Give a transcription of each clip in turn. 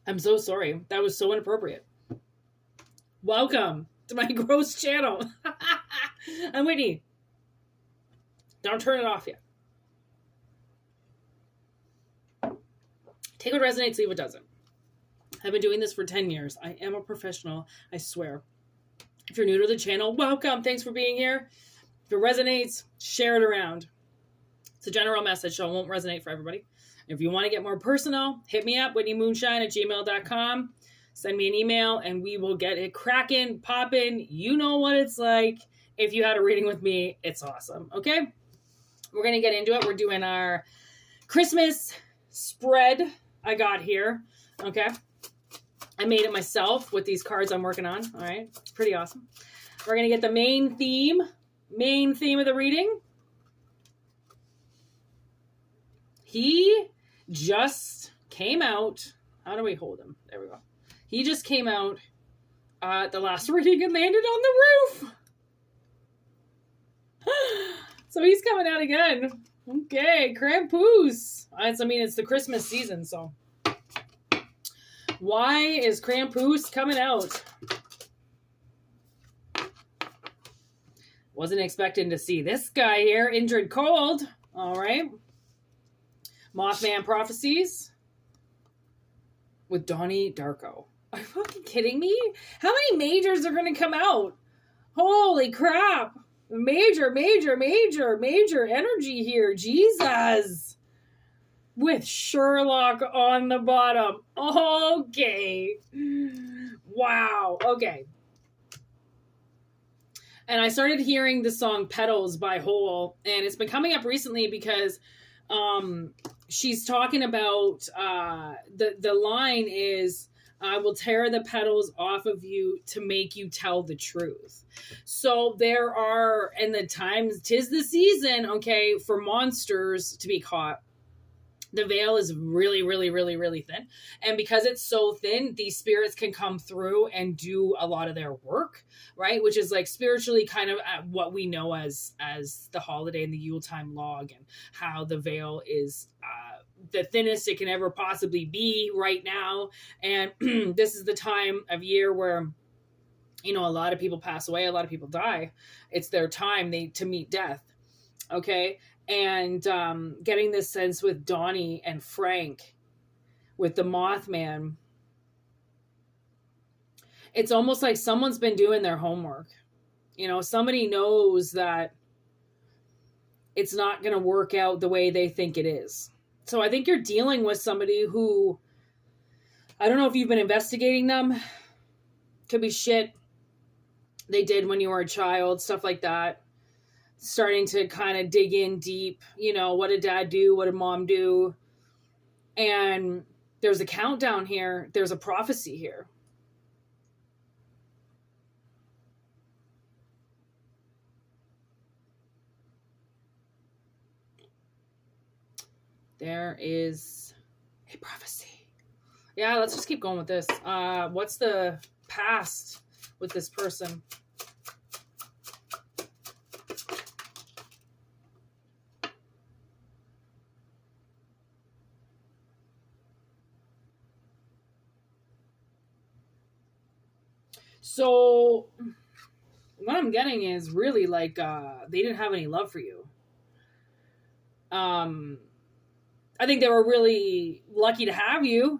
I'm so sorry. That was so inappropriate. Welcome to my gross channel. I'm Whitney. Don't turn it off yet. Take what resonates, leave what doesn't. I've been doing this for 10 years. I am a professional, I swear. If you're new to the channel, welcome. Thanks for being here. If it resonates, share it around. It's a general message, so it won't resonate for everybody. If you want to get more personal, hit me up, whitneymoonshine@gmail.com. Send me an email, and we will get it cracking, popping. You know what it's like. If you had a reading with me, it's awesome. Okay? We're going to get into it. We're doing our Christmas spread I got here. Okay? I made it myself with these cards I'm working on. All right? It's pretty awesome. We're going to get the main theme of the reading. He just came out. How do we hold him? There we go. He just came out at the last reading and landed on the roof. So he's coming out again. Okay, Krampus. I mean, it's the Christmas season, so. Why is Krampus coming out? Wasn't expecting to see this guy here, injured cold. All right. Mothman Prophecies with Donnie Darko. Are you fucking kidding me? How many majors are going to come out? Holy crap. Major energy here. Jesus. With Sherlock on the bottom. Okay. Wow. Okay. And I started hearing the song Petals by Hole, and it's been coming up recently because she's talking about the line is, I will tear the petals off of you to make you tell the truth. So there are, in the times, 'tis the season, okay, for monsters to be caught. The veil is really, really, really, really thin. And because it's so thin, these spirits can come through and do a lot of their work, right? Which is like spiritually kind of what we know as the holiday and the Yuletime log, and how the veil is the thinnest it can ever possibly be right now. And this is the time of year where, you know, a lot of people pass away, a lot of people die. It's their time to meet death. Okay. And getting this sense with Donnie and Frank, with the Mothman, it's almost like someone's been doing their homework. You know, somebody knows that it's not going to work out the way they think it is. So I think you're dealing with somebody who, I don't know if you've been investigating them. Could be shit they did when you were a child, stuff like that. Starting to kind of dig in deep, you know, what did dad do? What did mom do? And there's a countdown here. There's a prophecy here. There is a prophecy. Yeah, let's just keep going with this. What's the past with this person? So what I'm getting is really like they didn't have any love for you. I think they were really lucky to have you,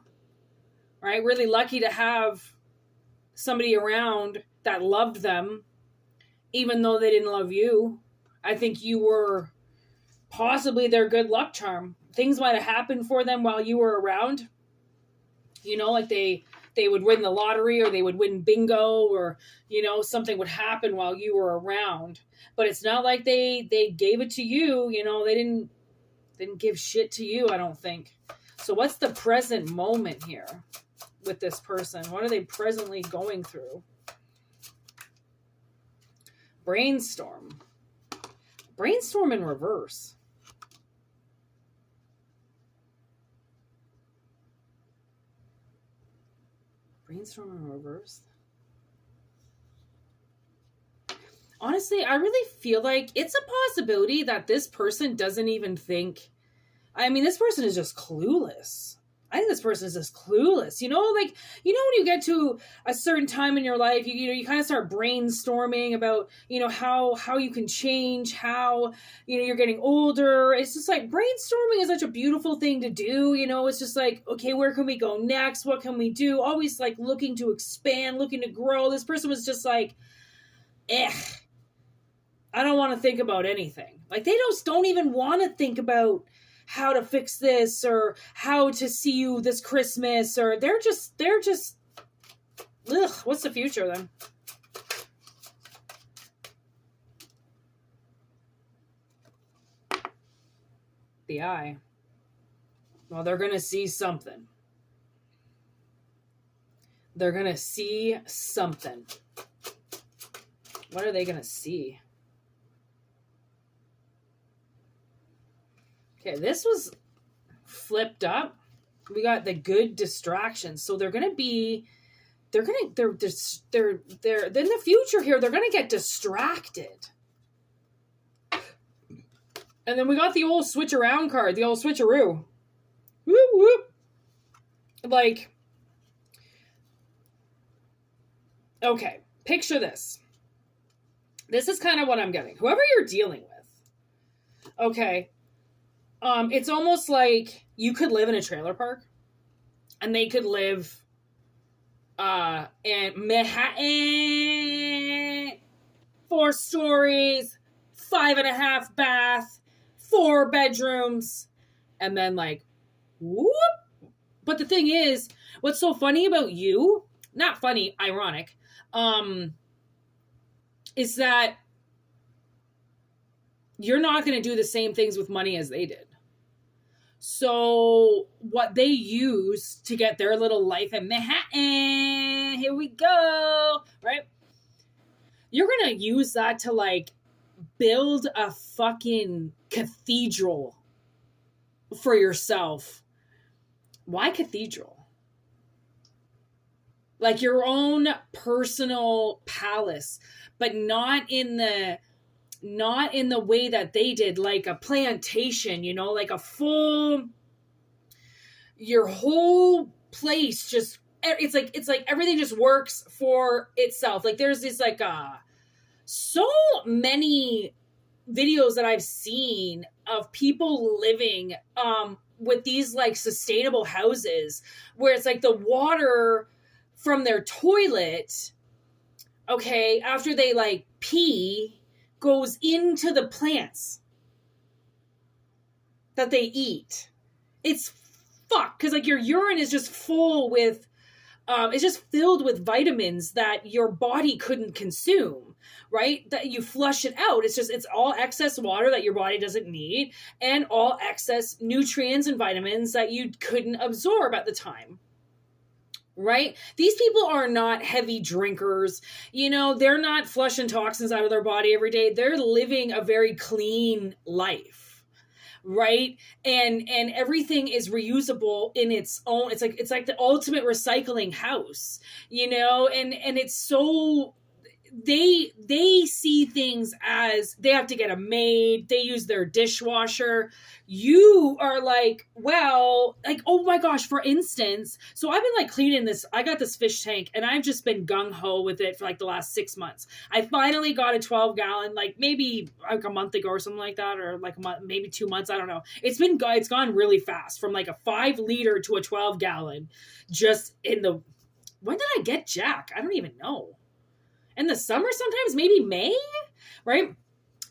right? Really lucky to have somebody around that loved them, even though they didn't love you. I think you were possibly their good luck charm. Things might have happened for them while you were around. You know, like they would win the lottery, or they would win bingo, or, you know, something would happen while you were around. But it's not like they gave it to you. You know, they didn't give shit to you, I don't think. So what's the present moment here with this person? What are they presently going through? Brainstorm. Brainstorm in reverse. Brainstorm in reverse. Honestly, I really feel like it's a possibility that this person doesn't even think. I mean, this person is just clueless. I think this person is just clueless. You know, like, you know, when you get to a certain time in your life, you kind of start brainstorming about, how you can change, how, you're getting older. It's just like brainstorming is such a beautiful thing to do. It's just like, okay, where can we go next? What can we do? Always like looking to expand, looking to grow. This person was just like, I don't want to think about anything. Like, they don't even want to think about how to fix this or how to see you this Christmas, or they're just, ugh, what's the future then? The Eye. Well, they're going to see something. They're going to see something. What are they going to see? Okay, this was flipped up. We got the good distractions. So they're in the future here, they're going to get distracted. And then we got the old switch around card, the old switcheroo. Whoop, whoop. Like, okay, picture this. This is kind of what I'm getting. Whoever you're dealing with, okay, it's almost like you could live in a trailer park and they could live in Manhattan, 4 stories, 5.5 bath, 4 bedrooms, and then like, whoop. But the thing is, what's so funny about you, not funny, ironic, is that you're not going to do the same things with money as they did. So what they use to get their little life in Manhattan, here we go, right? You're going to use that to like build a fucking cathedral for yourself. Why cathedral? Like your own personal palace, but not in the way that they did, like a plantation, like a full, your whole place just, it's like everything just works for itself. Like there's this like, so many videos that I've seen of people living, with these like sustainable houses where it's like the water from their toilet, okay, after they like pee, goes into the plants that they eat. It's fuck, because like your urine is just full with it's just filled with vitamins that your body couldn't consume, right? That you flush it out. It's all excess water that your body doesn't need, and all excess nutrients and vitamins that you couldn't absorb at the time. Right? These people are not heavy drinkers. They're not flushing toxins out of their body every day. They're living a very clean life. Right? And everything is reusable in its own. It's like the ultimate recycling house, and it's so, they see things as they have to get a maid, they use their dishwasher. You are like, well, like, oh my gosh, for instance, so I've been like cleaning this, I got this fish tank and I've just been gung-ho with it for like the last 6 months. I finally got a 12-gallon, like maybe like a month ago or something like that, or like a month, maybe 2 months, I don't know. It's gone really fast from like a 5-liter to a 12-gallon just in the, when did I get Jack? I don't even know. In the summer sometimes, maybe May, right?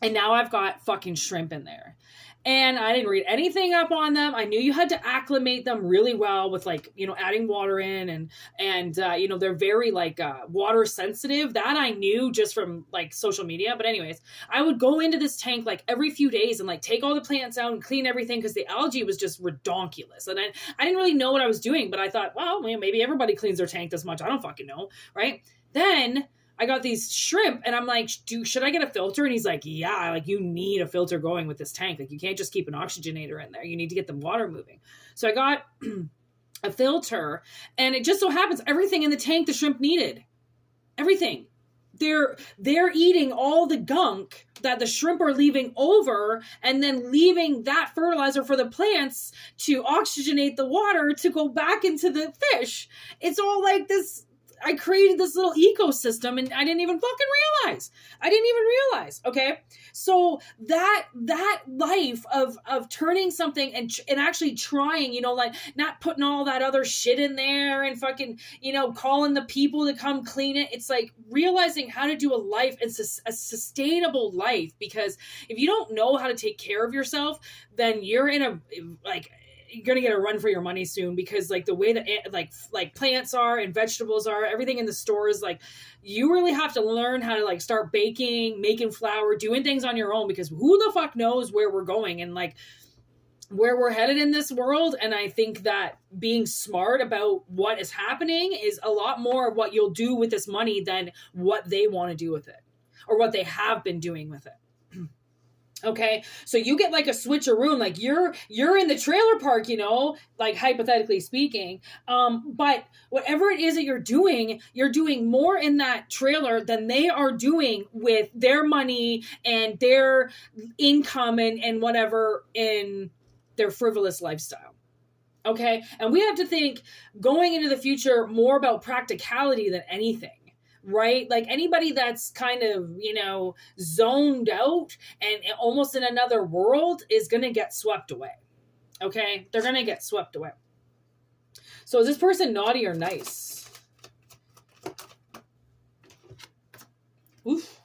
And now I've got fucking shrimp in there. And I didn't read anything up on them. I knew you had to acclimate them really well with like, adding water in and they're very like water sensitive. That I knew just from like social media. But anyways, I would go into this tank like every few days and like take all the plants out and clean everything because the algae was just redonkulous. And I didn't really know what I was doing, but I thought, well, maybe everybody cleans their tank this much. I don't fucking know, right? Then I got these shrimp and I'm like, should I get a filter? And he's like, yeah, like you need a filter going with this tank. Like you can't just keep an oxygenator in there. You need to get the water moving. So I got a filter and it just so happens everything in the tank the shrimp needed. Everything. they're eating all the gunk that the shrimp are leaving over, and then leaving that fertilizer for the plants to oxygenate the water to go back into the fish. It's all like this. I created this little ecosystem and I didn't even fucking realize. Okay. So that life of turning something and actually trying, like not putting all that other shit in there and fucking, calling the people to come clean it. It's like realizing how to do a life. It's a sustainable life, because if you don't know how to take care of yourself, then you're in a, like, you're going to get a run for your money soon, because like the way that like plants are and vegetables are, everything in the stores, like you really have to learn how to like start baking, making flour, doing things on your own, because who the fuck knows where we're going and like where we're headed in this world. And I think that being smart about what is happening is a lot more of what you'll do with this money than what they want to do with it or what they have been doing with it. Okay, so you get like a switcheroo, like you're in the trailer park, like hypothetically speaking. But whatever it is that you're doing more in that trailer than they are doing with their money and their income and whatever in their frivolous lifestyle. Okay, and we have to think going into the future more about practicality than anything. Right? Like anybody that's kind of, zoned out and almost in another world is going to get swept away. Okay? They're going to get swept away. So is this person naughty or nice? Oof.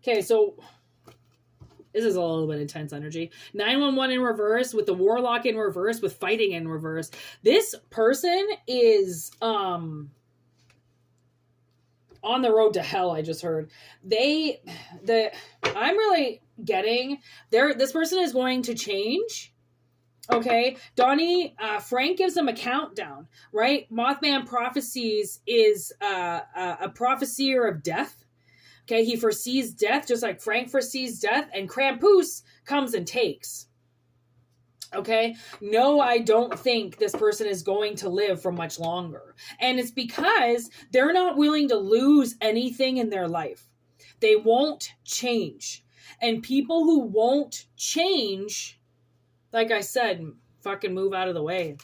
Okay, so this is a little bit intense energy. 911 in reverse, with the warlock in reverse, with fighting in reverse. This person is on the road to hell, I just heard. I'm really getting this person is going to change. Okay, Donnie, Frank gives them a countdown, right? Mothman prophecies is a prophesier of death. Okay, he foresees death just like Frank foresees death, and Krampus comes and takes. Okay, no, I don't think this person is going to live for much longer. And it's because they're not willing to lose anything in their life. They won't change. And people who won't change, like I said, fucking move out of the way.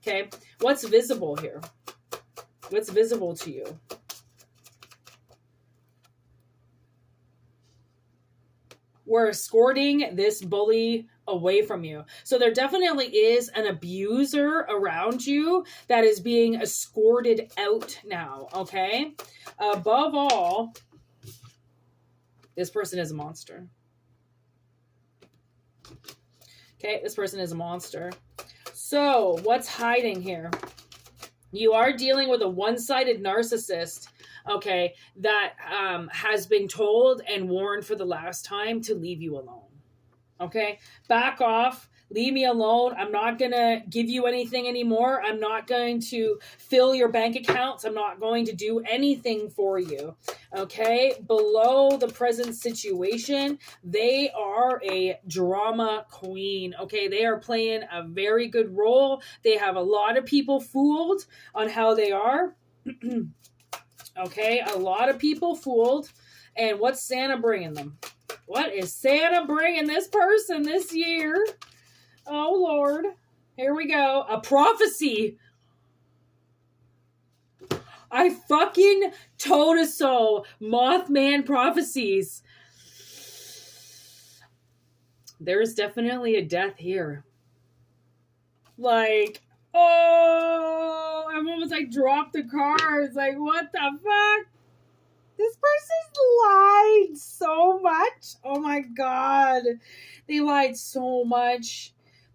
Okay, what's visible here? What's visible to you? We're escorting this bully away from you. So there definitely is an abuser around you that is being escorted out now, okay? Above all, this person is a monster. Okay, this person is a monster. So what's hiding here? You are dealing with a one-sided narcissist, okay, that has been told and warned for the last time to leave you alone. Okay, back off, leave me alone. I'm not going to give you anything anymore. I'm not going to fill your bank accounts. I'm not going to do anything for you. Okay, below the present situation, they are a drama queen. Okay, they are playing a very good role. They have a lot of people fooled on how they are. Okay, a lot of people fooled. And what's Santa bringing them? What is Santa bringing this person this year? Oh, Lord. Here we go. A prophecy. I fucking told so. Mothman prophecies. There's definitely a death here. Like, oh, I'm almost like dropped the cards. Like, what the fuck? This person's lied so much. Oh my God. They lied so much.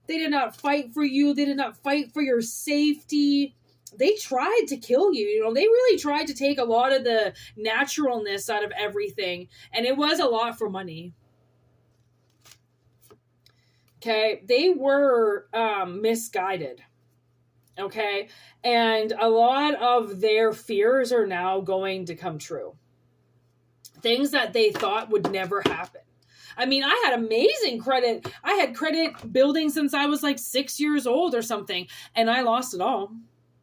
They did not fight for you. They did not fight for your safety. They tried to kill you. You know, they really tried to take a lot of the naturalness out of everything. And it was a lot for money. Okay. They were misguided. Okay. And a lot of their fears are now going to come true. Things that they thought would never happen. I mean, I had amazing credit. I had credit building since I was like 6 years old or something, and I lost it all.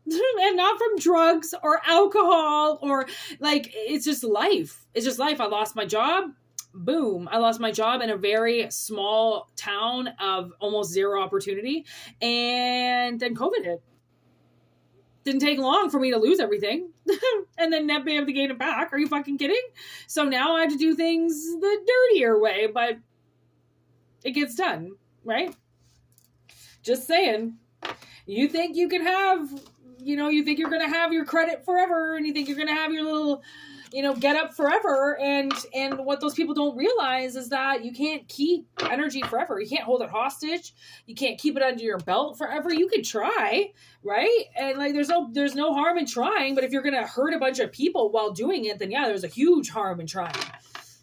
and not from drugs or alcohol or like, it's just life. It's just life. I lost my job. Boom. I lost my job in a very small town of almost zero opportunity. And then COVID hit. Didn't take long for me to lose everything and then not be able to gain it back. Are you fucking kidding? So now I have to do things the dirtier way, but it gets done, right? Just saying. You think you can have, you think you're going to have your credit forever, and you think you're going to have your little, get up forever. And what those people don't realize is that you can't keep energy forever. You can't hold it hostage. You can't keep it under your belt forever. You could try, right? And like, there's no harm in trying, but if you're going to hurt a bunch of people while doing it, then yeah, there's a huge harm in trying.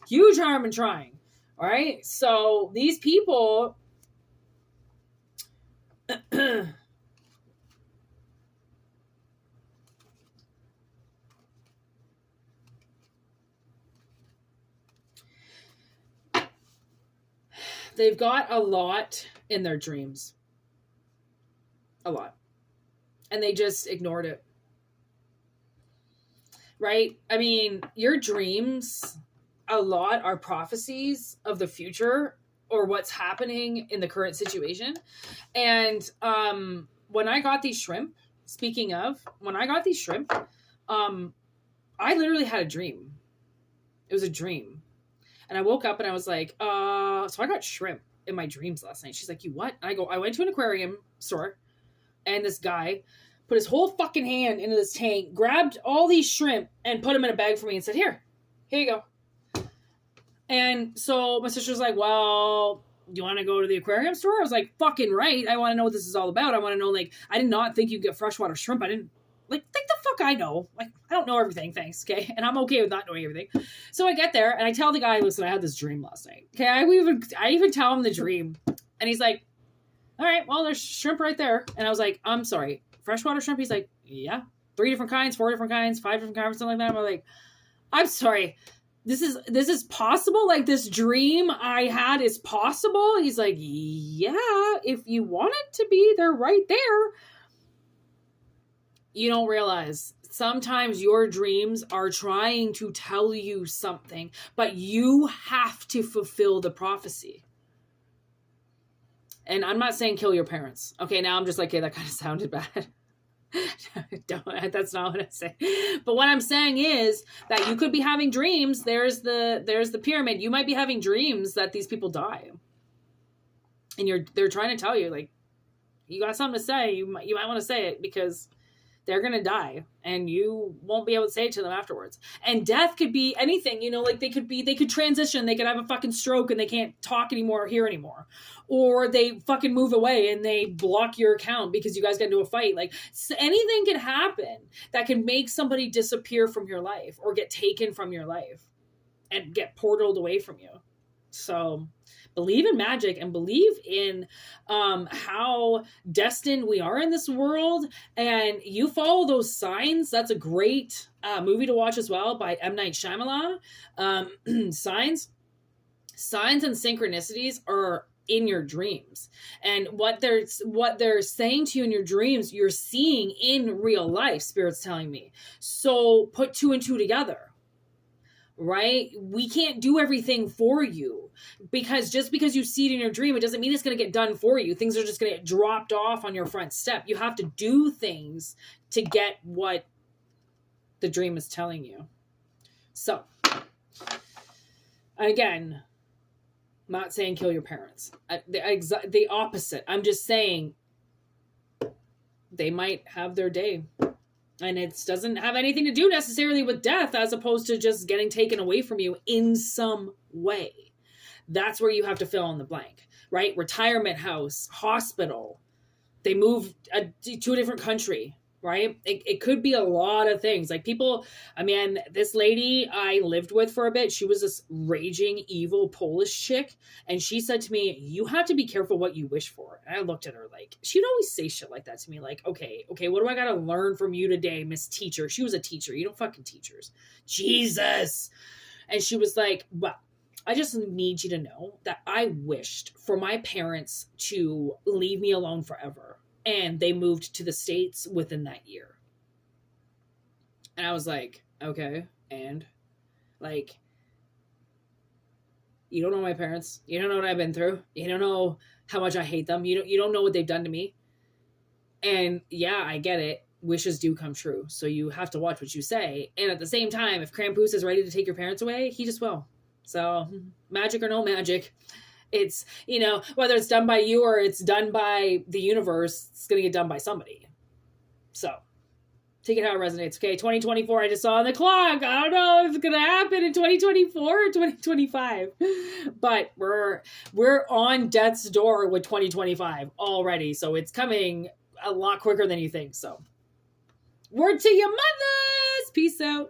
Huge harm in trying. All right. So these people, they've got a lot in their dreams. A lot. And they just ignored it. Right? I mean, your dreams, a lot are prophecies of the future or what's happening in the current situation. And when I got these shrimp, I literally had a dream. It was a dream. And I woke up and I was like, so I got shrimp in my dreams last night. She's like, you what? And I went to an aquarium store, and this guy put his whole fucking hand into this tank, grabbed all these shrimp and put them in a bag for me and said, here you go. And so my sister was like, well, do you want to go to the aquarium store? I was like, fucking right. I want to know what this is all about. I want to know, like, I did not think you'd get freshwater shrimp. I didn't, like the fuck I know. Like, I don't know everything, thanks, okay? And I'm okay with not knowing everything. So I get there, and I tell the guy, listen, I had this dream last night. Okay, I even tell him the dream. And he's like, all right, well, there's shrimp right there. And I was like, I'm sorry, freshwater shrimp? He's like, yeah. 3 different kinds, 4 different kinds, 5 different kinds, something like that. I'm like, I'm sorry. This is possible? Like, this dream I had is possible? He's like, yeah, if you want it to be, they're right there. You don't realize sometimes your dreams are trying to tell you something, but you have to fulfill the prophecy. And I'm not saying kill your parents. Okay, now I'm just like, okay, that kind of sounded bad. That's not what I say. But what I'm saying is that you could be having dreams. There's the pyramid. You might be having dreams that these people die. And they're trying to tell you, like, you got something to say. You might want to say it, because they're going to die and you won't be able to say it to them afterwards. And death could be anything, like they could transition. They could have a fucking stroke and they can't talk anymore or hear anymore. Or they fucking move away and they block your account because you guys got into a fight. Like, anything can happen that can make somebody disappear from your life or get taken from your life and get portaled away from you. So believe in magic and believe in how destined we are in this world, and you follow those signs. That's a great movie to watch as well, by M. Night Shyamalan. Signs and synchronicities are in your dreams, and what they're saying to you in your dreams, you're seeing in real life. Spirit's telling me. So put 2 and 2 together. Right? We can't do everything for you, because just because you see it in your dream, it doesn't mean it's going to get done for you. Things are just going to get dropped off on your front step. You have to do things to get what the dream is telling you. So, again, I'm not saying kill your parents. The opposite. I'm just saying they might have their day. And it doesn't have anything to do necessarily with death, as opposed to just getting taken away from you in some way. That's where you have to fill in the blank, right? Retirement house, hospital. They moved to a different country, right? It could be a lot of things. Like, people, I mean, this lady I lived with for a bit, she was this raging, evil Polish chick. And she said to me, you have to be careful what you wish for. And I looked at her like, she'd always say shit like that to me. Like, okay, what do I got to learn from you today, Miss Teacher? She was a teacher. You don't fucking teachers. Jesus. And she was like, well, I just need you to know that I wished for my parents to leave me alone forever. And they moved to the States within that year. And I was like, okay, and like, you don't know my parents. You don't know what I've been through. You don't know how much I hate them. You don't know what they've done to me. And yeah, I get it. Wishes do come true. So you have to watch what you say. And at the same time, if Krampus is ready to take your parents away, he just will. So magic or no magic, it's, whether it's done by you or it's done by the universe, it's going to get done by somebody. So take it how it resonates. Okay, 2024, I just saw on the clock. I don't know if it's going to happen in 2024 or 2025. But we're on death's door with 2025 already. So it's coming a lot quicker than you think. So word to your mothers. Peace out.